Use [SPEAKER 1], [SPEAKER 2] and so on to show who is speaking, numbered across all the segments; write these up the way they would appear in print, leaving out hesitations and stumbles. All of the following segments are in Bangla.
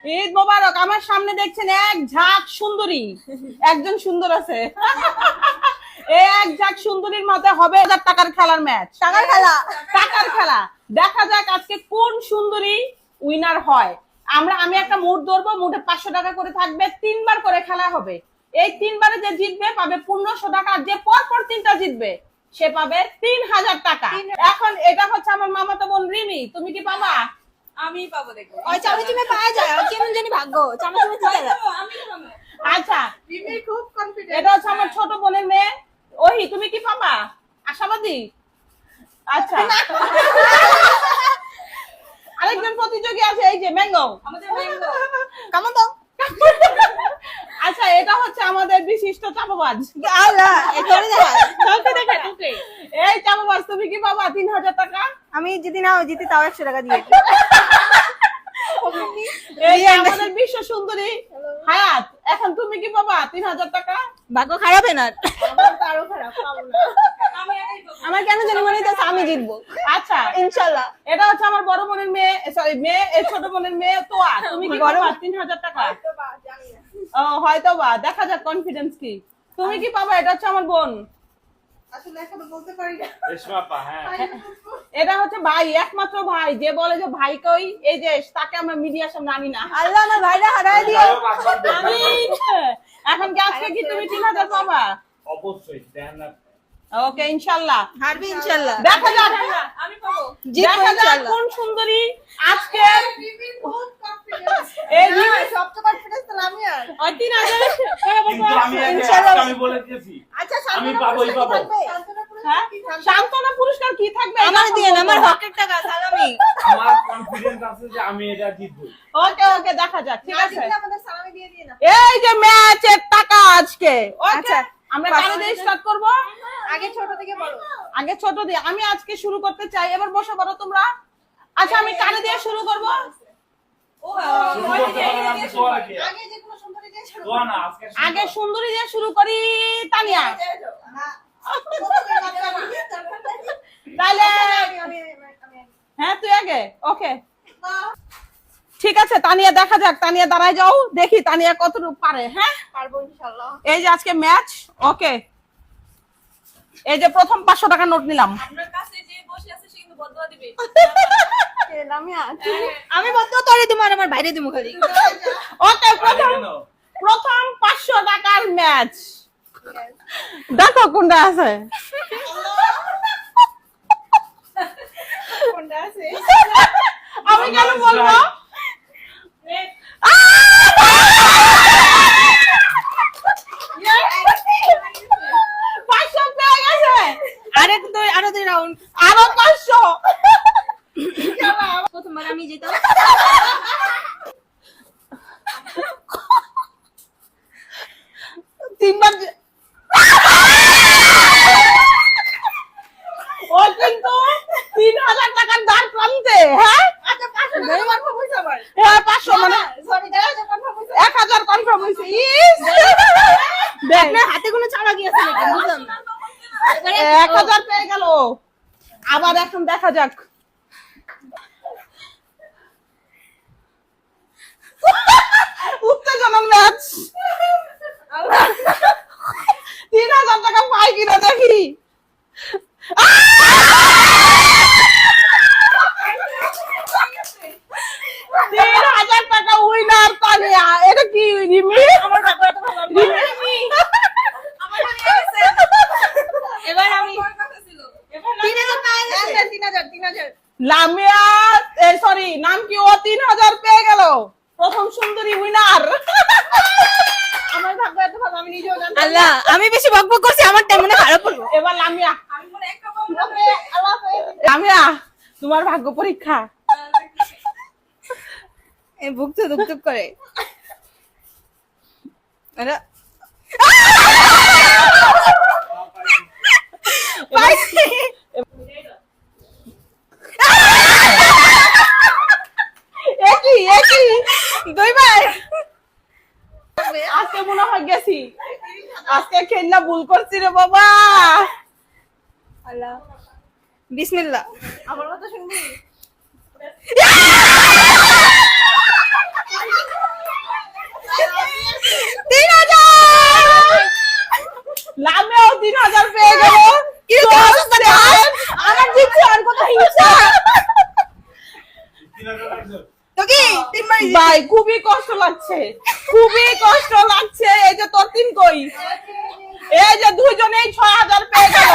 [SPEAKER 1] ঈদ মোবারক। আমার সামনে দেখছেন এক ঝাঁক সুন্দরী, একজন সুন্দর আছে। এই এক ঝাঁক সুন্দরীর মধ্যে হবে 1000 টাকার খেলার ম্যাচ। টাকার খেলা, টাকার খেলা। দেখা যাক আজকে কোন সুন্দরী উইনার হয়। আমি একটা মুড ধরবো, মুডে 500 টাকা করে থাকবে, 3 বার করে খেলা হবে। এই 3 বারে যে জিতবে পাবে 1500 টাকা, আর যে পরপর 3টা জিতবে সে পাবে 3000 টাকা। এখন এটা হচ্ছে আমার মামাতো বোন রিমি, তুমি কি পাবা?
[SPEAKER 2] আমি পাবো, দেখো
[SPEAKER 3] ওই চামচিমে পাওয়া যায়, আর কেমন জানি ভাগ্য চামচিমে জিতে যায়।
[SPEAKER 2] আমি পাবো।
[SPEAKER 1] আচ্ছা,
[SPEAKER 2] রিমি খুব কনফিডেন্ট।
[SPEAKER 1] এটা হচ্ছে আমার ছোট বোনের মেয়ে। ওহি, তুমি কি পাবা? আশাবাদী? আচ্ছা, আরেকজন প্রতিযোগী আছে, এই যে ম্যাঙ্গো।
[SPEAKER 2] আমাদের ম্যাঙ্গো।
[SPEAKER 3] কেমন তো
[SPEAKER 1] আচ্ছা, এটা হচ্ছে আমাদের বিশিষ্ট চাপাবাজ।
[SPEAKER 3] আল্লাহ এই ধরে দেখা
[SPEAKER 1] চলতে দেখে ঢুকে। এই চাপাবাজ, তুমি কি পাবা 3000 টাকা?
[SPEAKER 3] আমি যদি না জিতি তাও 100 টাকা দিয়ে
[SPEAKER 1] এই যে আমাদের বিশ্ব সুন্দরী হায়াত, এখন তুমি কি পাবা 3000 টাকা?
[SPEAKER 3] ভাগ্য খারাপ না
[SPEAKER 2] আরো খারাপ পাবো না। আমি একাই পাবো।
[SPEAKER 3] আমার কেন জানি মনে হচ্ছে আমি জিতবো
[SPEAKER 1] আচ্ছা,
[SPEAKER 3] ইনশাআল্লাহ।
[SPEAKER 1] এটা হচ্ছে আমার বড় বোনের মেয়ে, সরি মেয়ে, এই ছোট বোনের মেয়ে তোয়া। তুমি কি পাবা 3000 টাকা?
[SPEAKER 2] তো বা জানি না।
[SPEAKER 1] ও হয়তো বা, দেখা যাক কনফিডেন্স কি। তুমি কি পাবা? এটা হচ্ছে আমার বোন।
[SPEAKER 2] আসলে এখনো বলতে পারি না।
[SPEAKER 4] রেশমাপা, হ্যাঁ।
[SPEAKER 1] এটা হচ্ছে ভাই, একমাত্র ভাই যে বলে যে ভাই কই, এই যে তাকে আমরা মিডিয়ার সামনে আনি না।
[SPEAKER 3] আল্লাহ আমার ভাইরা হারায় দিও।
[SPEAKER 1] আমিন। এখন কি আজকে কি তুমি 3000 পাবা?
[SPEAKER 4] অবশ্যই দেন না।
[SPEAKER 1] ওকে, ইনশাআল্লাহ।
[SPEAKER 3] হারবি ইনশাআল্লাহ,
[SPEAKER 1] দেখা যাক,
[SPEAKER 2] আমি পাবো।
[SPEAKER 3] জিতবো
[SPEAKER 1] দেখা যাক
[SPEAKER 3] ইনশাআল্লাহ।
[SPEAKER 1] কোন সুন্দরী আজকে
[SPEAKER 2] রিমি খুব কনফিডেন্ট।
[SPEAKER 1] এই
[SPEAKER 2] সবচেয়ে কনফিডেন্স তো আমি আর।
[SPEAKER 1] ওই 3000
[SPEAKER 4] কিন্তু আমি
[SPEAKER 3] ইনশাআল্লাহ।
[SPEAKER 4] আমি বলে দিয়েছি
[SPEAKER 2] আচ্ছা,
[SPEAKER 4] আমি পাবোই পাবো।
[SPEAKER 1] হ্যাঁ, সান্ত্বনা পুরস্কার কি থাকবে?
[SPEAKER 3] আমার দিয়ে আমার হকের টাকা সালামি।
[SPEAKER 4] আমার কনফিডেন্স আছে যে আমি এটা জিতবো।
[SPEAKER 1] ওকে ওকে, দেখা যাক, ঠিক আছে।
[SPEAKER 2] আমাদের সালামি দিয়ে দিয়ে না।
[SPEAKER 1] এই যে ম্যাচের টাকা আজকে। ওকে,
[SPEAKER 3] আচ্ছা,
[SPEAKER 1] আমরা কারে দিয়ে স্টার্ট করব?
[SPEAKER 2] আগে ছোট থেকে বড়।
[SPEAKER 1] আগে ছোট দিয়ে। আমি আজকে শুরু করতে চাই, এবার বসে পড়ো তোমরা। আচ্ছা, আমি কারে দিয়ে শুরু করব?
[SPEAKER 2] ও
[SPEAKER 4] শুরু করতে পারেন আপনি সোয়া কি?
[SPEAKER 2] আগে যে কোনো সুন্দরী দিয়ে শুরু
[SPEAKER 4] সোয়া না আজকে শুরু
[SPEAKER 1] আগে
[SPEAKER 4] করো।
[SPEAKER 1] সুন্দরী দিয়ে শুরু করি, তানিয়া।
[SPEAKER 2] হ্যাঁ।
[SPEAKER 1] তাহলে হ্যাঁ, তুই আগে। ওকে, ঠিক আছে তানিয়া, দেখা যাক। তানিয়া দাঁড়ায় যাও, দেখি তানিয়া কতটুকু পারে। হ্যাঁ,
[SPEAKER 2] পারবো ইনশাআল্লাহ।
[SPEAKER 1] এই যে আজকে ম্যাচ। ওকে, এই যে প্রথম 500 টাকা নোট নিলাম।
[SPEAKER 2] আপনার কাছে যে বসে আছে সে কিন্তু বদয়া দিবে।
[SPEAKER 3] আমি বলতে তোরে দিমু আর আমার বাইরে দিমু খালি।
[SPEAKER 1] ওকে, প্রথম
[SPEAKER 4] কেন?
[SPEAKER 1] প্রথম 500 টাকার ম্যাচ। দেখো কোনটা আছে।
[SPEAKER 2] কোনটা আছে?
[SPEAKER 1] আমি কেন বলবো? পাঁচশো পেয়ে গেছে।
[SPEAKER 3] আরো দুই রাউন্ড।
[SPEAKER 1] আরো 500।
[SPEAKER 3] প্রথমবার আমি যেতাম।
[SPEAKER 1] তিনবার ও কিন্তু 3000 টাকার দাঁড় কমতে। হ্যাঁ
[SPEAKER 2] আচ্ছা, 500 টাকা কনফার্ম হইছে আবার।
[SPEAKER 1] হ্যাঁ, 500 মানে
[SPEAKER 2] সরি, 1000 কনফার্ম হইছে।
[SPEAKER 1] 1000 কনফার্ম হয়েছে। ইস, দেখ
[SPEAKER 3] আপনার হাতে কোনো চালাকি আছে নাকি বুঝলাম না।
[SPEAKER 1] 1000 পেয়ে গেল। আবার এখন দেখা যাক। উত্তেজনার ম্যাচ। 3000 টাকা পাই কিনা দেখি। 3000 টাকা উইনার তানিয়া। এটা কি রিমি?
[SPEAKER 2] আমার ভাগ্য এত ভালো।
[SPEAKER 1] রিমি।
[SPEAKER 2] আমার নিয়ে গেছে।
[SPEAKER 3] এবার আমি
[SPEAKER 2] আমার কথা ছিল। এবার
[SPEAKER 3] 3000 পাই গেছে।
[SPEAKER 2] 3000।
[SPEAKER 1] লামিয়া, সরি, নাম কি? ও 3000 পেয়ে গেল। প্রথম সুন্দরী উইনার।
[SPEAKER 2] আমার ভাগ্য এত ভালো, আমি নিজেও জানি।
[SPEAKER 3] আল্লাহ, আমি বেশি বকবক করছি, আমার টাইম মনে খারাপ করবো।
[SPEAKER 1] এবার লামিয়া।
[SPEAKER 2] আমি মনে একটা কম
[SPEAKER 1] ওকে, আল্লাহ হাফেজ। লামিয়া, তোমার ভাগ্য পরীক্ষা।
[SPEAKER 3] এই বুক তো দুক দুক করে। আরে পাইছি।
[SPEAKER 1] একই
[SPEAKER 3] দুইবার।
[SPEAKER 1] আজকে মনে হয় গেছি। আজকে খেলনা ভুল করছি রে বাবা।
[SPEAKER 3] আল্লাহ, বিসমিল্লাহ।
[SPEAKER 2] আমার কথা শুনবি?
[SPEAKER 1] লামেও 3000 পেয়ে গেল।
[SPEAKER 3] আমার জিতছে আর কত হিংসা। তো কি তিনবার
[SPEAKER 1] ভাই খুবই কষ্ট লাগছে, খুবই কষ্ট লাগছে। এই যে তোর 3 কই, এই যে দুইজনেই 6000 পেয়ে গেল।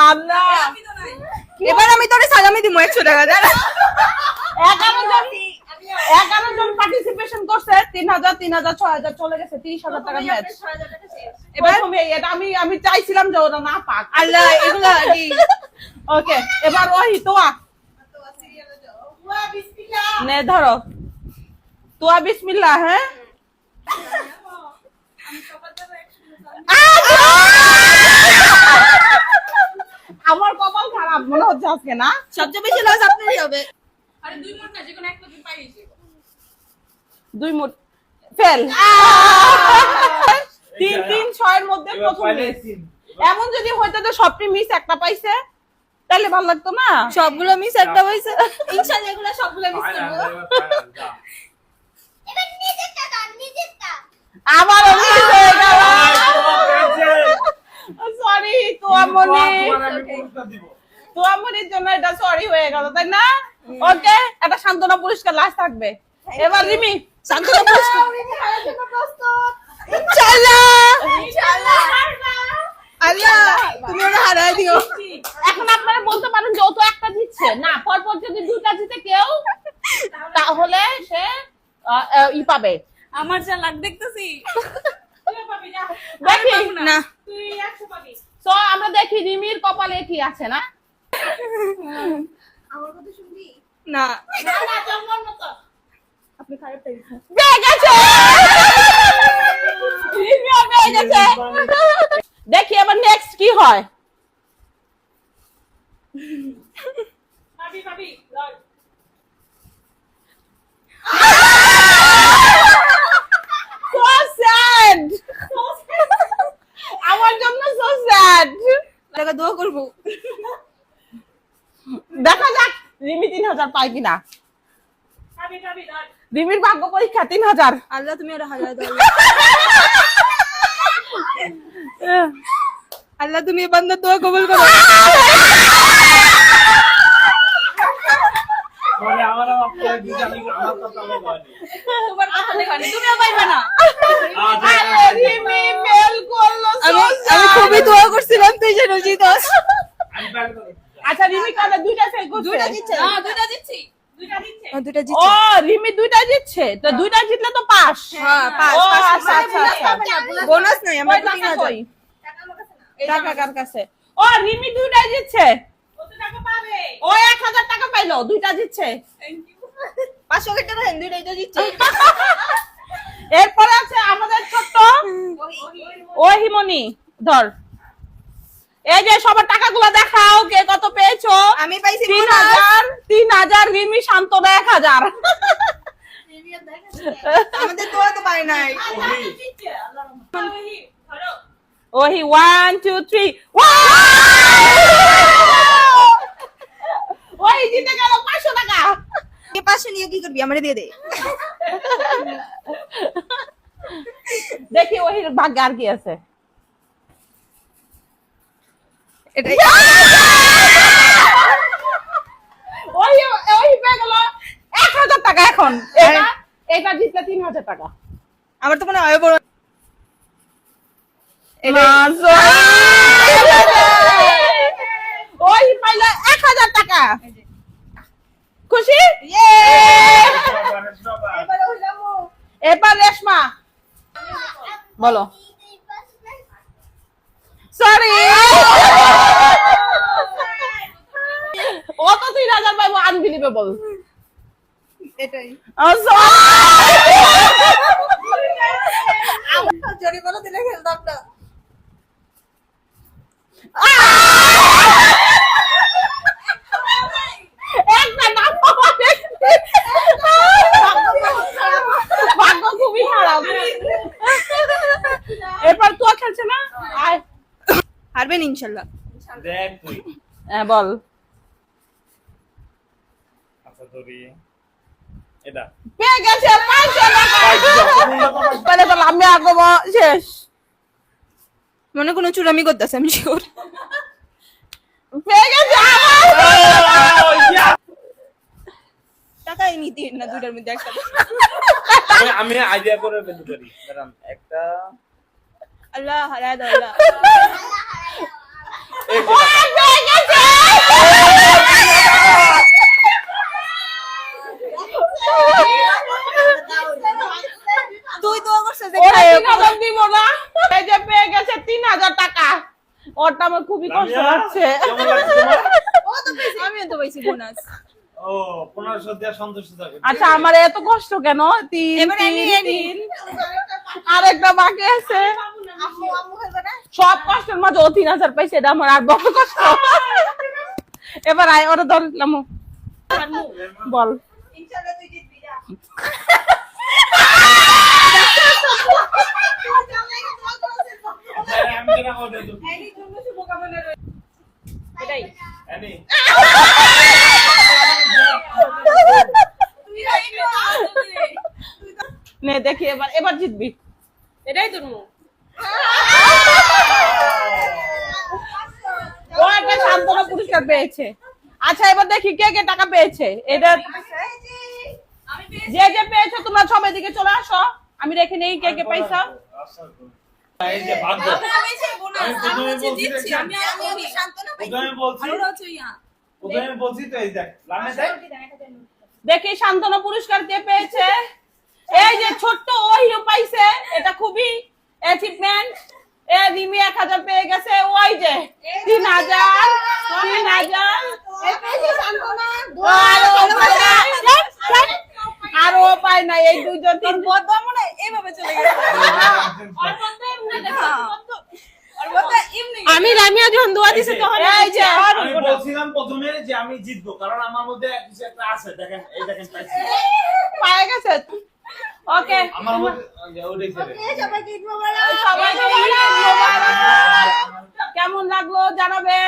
[SPEAKER 1] আল্লাহ,
[SPEAKER 3] এবার আমি তোরে সালামি দিমু 100 টাকা দাঁড়া।
[SPEAKER 1] 11 জন পার্টিসিপেশন করছে। 3000 3000 6000 চলে গেছে 30000 টাকা ম্যাচ। এবার এটা আমি চাইছিলাম যে ওরা না পাক।
[SPEAKER 3] আল্লাহ এগুলা কি
[SPEAKER 1] ওকে, এবার ওই তোয়া নে ধরো, তোয়া বিসমিল্লাহ। হ্যাঁ, আমার কপাল খারাপ মনে হচ্ছে আজকে না।
[SPEAKER 3] সবচেয়ে বেশি লস আপনারই হবে।
[SPEAKER 2] আরে 2 মোট না, যে কোনো একটা দিন পাইছি।
[SPEAKER 1] 2 মুঠ ফেল। 3 3 6 এর মধ্যে প্রথম মিস। এমন যদি হইতো তো সবটি মিস একটা পাইছে তাহলে ভালো লাগতো না।
[SPEAKER 3] সবগুলো মিস একটা হইছে। ইনশাআল্লাহ এগুলো সবগুলো মিস করব। এবার নিজেরটা দাও, নিজেরটা।
[SPEAKER 1] আবারও মিস হয়ে গেল। সরি তোয়ামনি, তোয়ামনির জন্য এটা সরি হয়ে গেল তাই না। ওকে, একটা সান্ত্বনা পুরস্কার লাস্ট থাকবে। এবার রিমি
[SPEAKER 3] শান্তনা পুরস্কার। ইনশাআল্লাহ ইনশাআল্লাহ। আল্লাহ তুমি ওরা হারায় দিও।
[SPEAKER 1] এখন আপনারা বলতে পারেন যে ও তো একটা জিতছে না, পরপর যদি দুটা জিতে কেউ তাহলে সে ই পাবে।
[SPEAKER 3] আমার যা লাগ দেখতেছি।
[SPEAKER 1] দেখি
[SPEAKER 3] না
[SPEAKER 2] তুই 100 পাবি।
[SPEAKER 1] তো আমরা দেখি রিমির কপালে কি আছে না।
[SPEAKER 3] আমার কথা শুনবি না।
[SPEAKER 2] না না, তোর মন মতো।
[SPEAKER 3] আপনি খারাপ পেয়েছেন।
[SPEAKER 1] পেয়ে গেছে, রিমিও পেয়ে গেছে। দেখি এবার নেক্সট কি হয়।
[SPEAKER 2] পাবি পাবি, লয়।
[SPEAKER 1] So sad, আমার জন্য so sad।
[SPEAKER 3] লাগা দোয়া করব।
[SPEAKER 1] দেখা যাক রিমি 3000 পায় কিনা।
[SPEAKER 2] পাবি পাবি, লয়।
[SPEAKER 1] রিমির ভাগ্য পরীক্ষা 3000।
[SPEAKER 3] আল্লাহ তুমি ওরা হারায় দাও। আল্লাহ তুমি এই বান্দার দোয়া কবুল করো।
[SPEAKER 4] মানে আমার আপনার দিকে আমি আমার কথা বলি।
[SPEAKER 3] তোমার কথা দেখানি তুমিও পাইবে না।
[SPEAKER 1] আরে রিমি ফেল করলো। so
[SPEAKER 3] আমি
[SPEAKER 1] sad।
[SPEAKER 3] খুবই দোয়া করছিলাম তুই যেন জিতস।
[SPEAKER 4] আমি পারি তো।
[SPEAKER 1] আচ্ছা রিমি কালে দুইটা ফেল করছে।
[SPEAKER 3] দুইটা জিতছে।
[SPEAKER 2] হ্যাঁ, দুইটা দিচ্ছি। দুইটা দিচ্ছে।
[SPEAKER 3] দুইটা
[SPEAKER 1] ও
[SPEAKER 3] জিতছে।
[SPEAKER 1] রিমি দুইটা জিতছে, তো দুইটা জিতলে তো পাস।
[SPEAKER 3] হ্যাঁ পাঁচ
[SPEAKER 1] ও,
[SPEAKER 3] পাঁচ
[SPEAKER 1] আচ্ছা, আচ্ছা, আচ্ছা।
[SPEAKER 3] বোনাস নাই আমার
[SPEAKER 1] কই টাকা
[SPEAKER 3] 3000।
[SPEAKER 1] কই?
[SPEAKER 2] টাকা আমার কাছে না।
[SPEAKER 1] টাকা কার কাছে? ও রিমি দুইটা জিতছে,
[SPEAKER 2] ও তো টাকা পাবে।
[SPEAKER 1] ও 1000 টাকা পাইলো, দুইটা জিতছে।
[SPEAKER 2] Thank you.
[SPEAKER 3] 500 টাকা দেন দুইটাই তো জিতছে।
[SPEAKER 1] এরপরে আছে আমাদের ছোট্ট ওহিমনি। ধর, এই যে সবার টাকাগুলো দেখাও, কে কত পেয়েছো।
[SPEAKER 3] আমি পাইছি
[SPEAKER 1] 3000 3000 রিমি শান্তনা 1000।
[SPEAKER 3] আমাদের দোয়া তো পাই নাই।
[SPEAKER 2] দিচ্ছে আল্লাহর রহমতে। ওহি, ধরো।
[SPEAKER 1] ওহি 1 2 3 ওই জিতে গেল 500 টাকা।
[SPEAKER 3] এই 500 নিয়ে কি করবি আমারে দিয়ে দে।
[SPEAKER 1] দেখি ওহির ভাগ্যে আর কি আছে।
[SPEAKER 3] এটাই
[SPEAKER 1] ওই ওই পেয়ে গেল 1000 টাকা। এখন এটা এটা জিতলে 3000 টাকা।
[SPEAKER 3] আমার তো মনে হয় বড়।
[SPEAKER 1] ওই পাইলো 1000 টাকা। খুশি? এবার রেশমা বলো। সরি, ও তো 3000 পাইবো, আনবিলিভেবল।
[SPEAKER 3] এটাই জরি বলে দিলে খেলতাম না।
[SPEAKER 1] একটা নাম ভাগ্য খুবই খারাপ। এরপর তো খেলছে না। আয়
[SPEAKER 3] হারবেন ইনশাআল্লাহ।
[SPEAKER 4] দেখ তুই।
[SPEAKER 1] বল।
[SPEAKER 4] ধরি এটা
[SPEAKER 1] পেয়ে গেছে 500 টাকা বলে বল আমি আগব শেষ
[SPEAKER 3] মনে কোনো চুরামি করতেছে আমি শিওর।
[SPEAKER 1] পেয়ে গেছে
[SPEAKER 3] টাকাই নিতে না দুটার মধ্যে একটা।
[SPEAKER 4] আমি আইডিয়া করে বের করি দাঁড়ান একটা
[SPEAKER 3] আল্লাহ হারায় দাও আল্লাহ।
[SPEAKER 4] এই যে টাকা।
[SPEAKER 1] পেয়ে গেছে
[SPEAKER 3] তুই তো করছিস যে
[SPEAKER 1] ওরে 3000 দিব না এই যে পেয়ে গেছে 3000 টাকা ওরটা আমার খুবই কষ্ট
[SPEAKER 4] লামিয়া,
[SPEAKER 1] লাগছে
[SPEAKER 4] কেমন লাগছে তোমার?
[SPEAKER 3] ও তো পেয়েছি আমিও তো পাইছি বোনাস।
[SPEAKER 4] ও 1500 দিয়ে সন্তুষ্ট থাকে
[SPEAKER 1] আচ্ছা আমার এত কষ্ট কেন 3
[SPEAKER 3] এবারে আমি
[SPEAKER 1] 3 আরেকটা বাকি আছে
[SPEAKER 3] আম্মু আম্মু খেলবে না?
[SPEAKER 1] সব কষ্টের মাঝে ও 3000 পাইছে এটা আমার আর বড় কষ্ট এবার আয় ওরা ধরলাম বল
[SPEAKER 3] ইনশাআল্লাহ তুই জিতবি যা।
[SPEAKER 4] আমি কেন করে দেব
[SPEAKER 3] এটাই
[SPEAKER 4] এনি
[SPEAKER 1] নে দেখি এবার এবার জিতবি
[SPEAKER 2] এটাই তোর মুখ।
[SPEAKER 1] ও একটা সান্ত্বনা পুরস্কার পেয়েছে আচ্ছা এবার দেখি কে কে টাকা পেয়েছে এটা যে যে পেয়েছো তোমরা সব এদিকে চলে আসো আমি রেখে নেই কে কে পাইছো
[SPEAKER 4] এই যে ভাগ্য আমি প্রথমে বলছি দেখছেন?
[SPEAKER 3] আমি শান্তনা পাই।
[SPEAKER 4] প্রথমে বলছি প্রথমে বলছি তো এই দেখ লামে দেখ
[SPEAKER 1] দেখি সান্ত্বনা পুরস্কার কে পেয়েছে এই যে ছোট্ট ওইও পাইছে এটা খুবই অ্যাচিভমেন্ট এ রিমি 1000 পেয়ে গেছে ওই যে 3000 আর ও পায় না এই দুইজন তিন
[SPEAKER 3] বদবা মনে হয় এইভাবে চলে গেছে।
[SPEAKER 2] আমি লামিয়া যখন দোয়া দিছে তখন
[SPEAKER 1] এই যে
[SPEAKER 4] আমি বলছিলাম প্রথমে যে আমি জিতবো কারণ আমার মধ্যে কিছু একটা আছে দেখেন এই দেখেন পাইছি
[SPEAKER 1] পায়ে গেছে ওকে
[SPEAKER 4] আমার মধ্যে ওটাই ছেড়ে
[SPEAKER 3] সবাইকে ঈদ মোবারক।
[SPEAKER 1] সবাইকে ঈদ মোবারক। কেমন লাগলো জানাবেন